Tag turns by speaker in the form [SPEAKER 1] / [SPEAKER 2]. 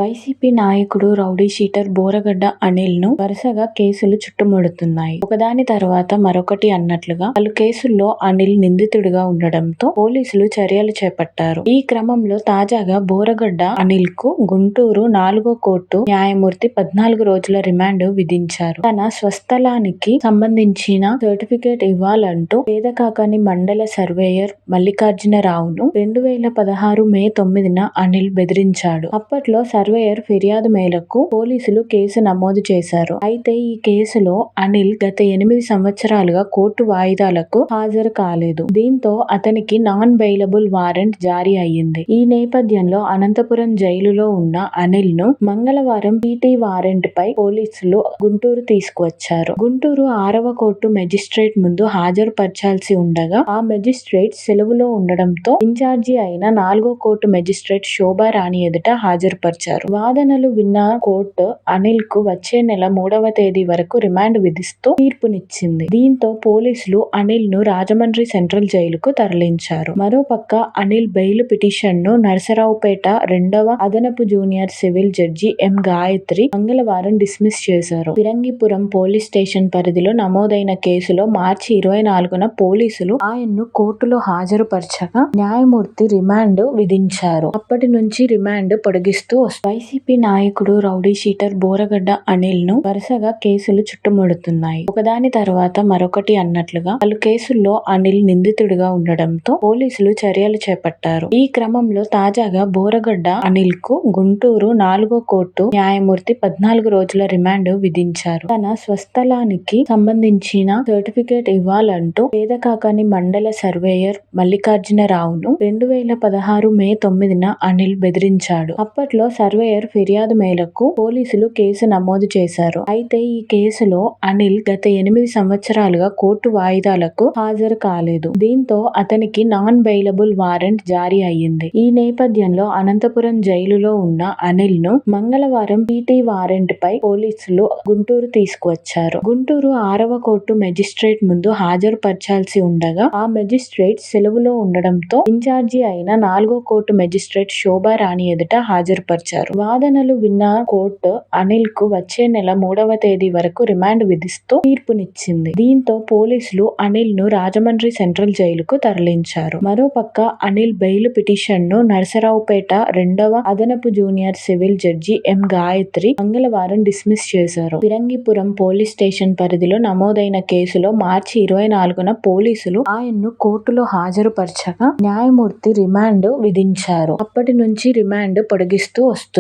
[SPEAKER 1] YCP నాయకుడు rowdy sheeter Boragadda అనిల్ను వరుసగా కేసులు చుట్టుముడుతున్నాయి. ఒకదాని తర్వాత మరొకటి అన్నట్లుగా పలు కేసుల్లో అనిల్ నిందితుడిగా ఉండడంతో పోలీసులు చర్యలు చేపట్టారు. ఈ క్రమంలో తాజాగా బోరగడ్డ అనిల్కు గుంటూరు 4వ కోర్టు న్యాయమూర్తి 14 రోజుల రిమాండ్ విధించారు. తన స్వస్థలానికి సంబంధించిన సర్టిఫికేట్ ఇవ్వాలంటూ పేదకాకాని మండల సర్వేయర్ మల్లికార్జునరావును 2016 మే 9న అనిల్ బెదిరించాడు. అప్పట్లో సర్వేయర్ ఫిర్యాదు మేరకు పోలీసులు కేసు నమోదు చేశారు. అయితే ఈ కేసులో అనిల్ గత 8 సంవత్సరాలుగా కోర్టు వాయిదాలకు హాజరు కాలేదు. దీంతో అతనికి నాన్ బెయిలబుల్ వారెంట్ జారీ అయ్యింది. ఈ నేపథ్యంలో అనంతపురం జైలులో ఉన్న అనిల్ ను మంగళవారం పీటీ వారెంట్ పై పోలీసులు గుంటూరు తీసుకువచ్చారు. గుంటూరు 6వ కోర్టు మెజిస్ట్రేట్ ముందు హాజరు పర్చాల్సి ఉండగా ఆ మెజిస్ట్రేట్ సెలవులో ఉండడంతో ఇన్ఛార్జి అయిన 4వ కోర్టు మెజిస్ట్రేట్ శోభారాణి ఎదుట హాజరుపరిచారు. వాదనలు విన్న కోర్టు అనిల్ కు వచ్చే నెల 3వ తేదీ వరకు రిమాండ్ విధిస్తూ తీర్పునిచ్చింది. దీంతో పోలీసులు అనిల్ ను రాజమండ్రి సెంట్రల్ జైలుకు తరలించారు. మరోపక్క అనిల్ బెయిల్ పిటిషన్ ను నరసరావుపేట 2వ అదనపు జూనియర్ సివిల్ జడ్జి ఎం గాయత్రి మంగళవారం డిస్మిస్ చేశారు. ఫిరంగిపురం పోలీస్ స్టేషన్ పరిధిలో నమోదైన కేసులో మార్చి 24న పోలీసులు ఆయన్ను కోర్టులో హాజరుపరచగా న్యాయమూర్తి రిమాండ్ విధించారు. అప్పటి నుంచి రిమాండ్ పొడిగిస్తూ వైసీపీ నాయకుడు రౌడీ షీటర్ బోరగడ్డ అనిల్ ను వరుసగా కేసులు చుట్టుముడుతున్నాయి. ఒకదాని తర్వాత మరొకటి అన్నట్లుగా పలు కేసుల్లో అనిల్ నిందితుడిగా ఉండడంతో పోలీసులు చర్యలు చేపట్టారు. ఈ క్రమంలో తాజాగా బోరగడ్డ అనిల్ కు గుంటూరు 4వ కోర్టు న్యాయమూర్తి 14 రోజుల రిమాండ్ విధించారు. తన స్వస్థలానికి సంబంధించిన సర్టిఫికేట్ ఇవ్వాలంటూ పేదకాకాని మండల సర్వేయర్ మల్లికార్జునరావును 2016 మే 9న అనిల్ బెదిరించాడు. అప్పట్లో సర్వేయర్ ఫిర్యాదు మేరకు పోలీసులు కేసు నమోదు చేశారు. అయితే ఈ కేసులో అనిల్ గత 8 సంవత్సరాలుగా కోర్టు వాయిదాలకు హాజరు కాలేదు. దీంతో అతనికి నాన్ బెయిలబుల్ వారెంట్ జారీ అయ్యింది. ఈ నేపథ్యంలో అనంతపురం జైలులో ఉన్న అనిల్ ను మంగళవారం పీటీ వారెంట్ పై పోలీసులు గుంటూరు తీసుకువచ్చారు. గుంటూరు 6వ కోర్టు మెజిస్ట్రేట్ ముందు హాజరు పర్చాల్సి ఉండగా ఆ మెజిస్ట్రేట్ సెలవులో ఉండడంతో ఇన్ఛార్జి అయిన 4వ కోర్టు మెజిస్ట్రేట్ శోభారాణి ఎదుట హాజరుపరిచారు. వాదనలు విన్న కోర్టు అనిల్ కు వచ్చే నెల 3వ తేదీ వరకు రిమాండ్ విధిస్తూ తీర్పునిచ్చింది. దీంతో పోలీసులు అనిల్ ను రాజమండ్రి సెంట్రల్ జైలుకు తరలించారు. మరోపక్క అనిల్ బెయిల్ పిటిషన్ ను నరసరావుపేట 2వ అదనపు జూనియర్ సివిల్ జడ్జి ఎం గాయత్రి మంగళవారం డిస్మిస్ చేశారు. ఫిరంగిపురం పోలీస్ స్టేషన్ పరిధిలో నమోదైన కేసులో మార్చి 24న పోలీసులు ఆయన్ను కోర్టులో హాజరుపరచగా న్యాయమూర్తి రిమాండ్ విధించారు. అప్పటి నుంచి రిమాండ్ పొడిగిస్తూ వస్తున్నారు.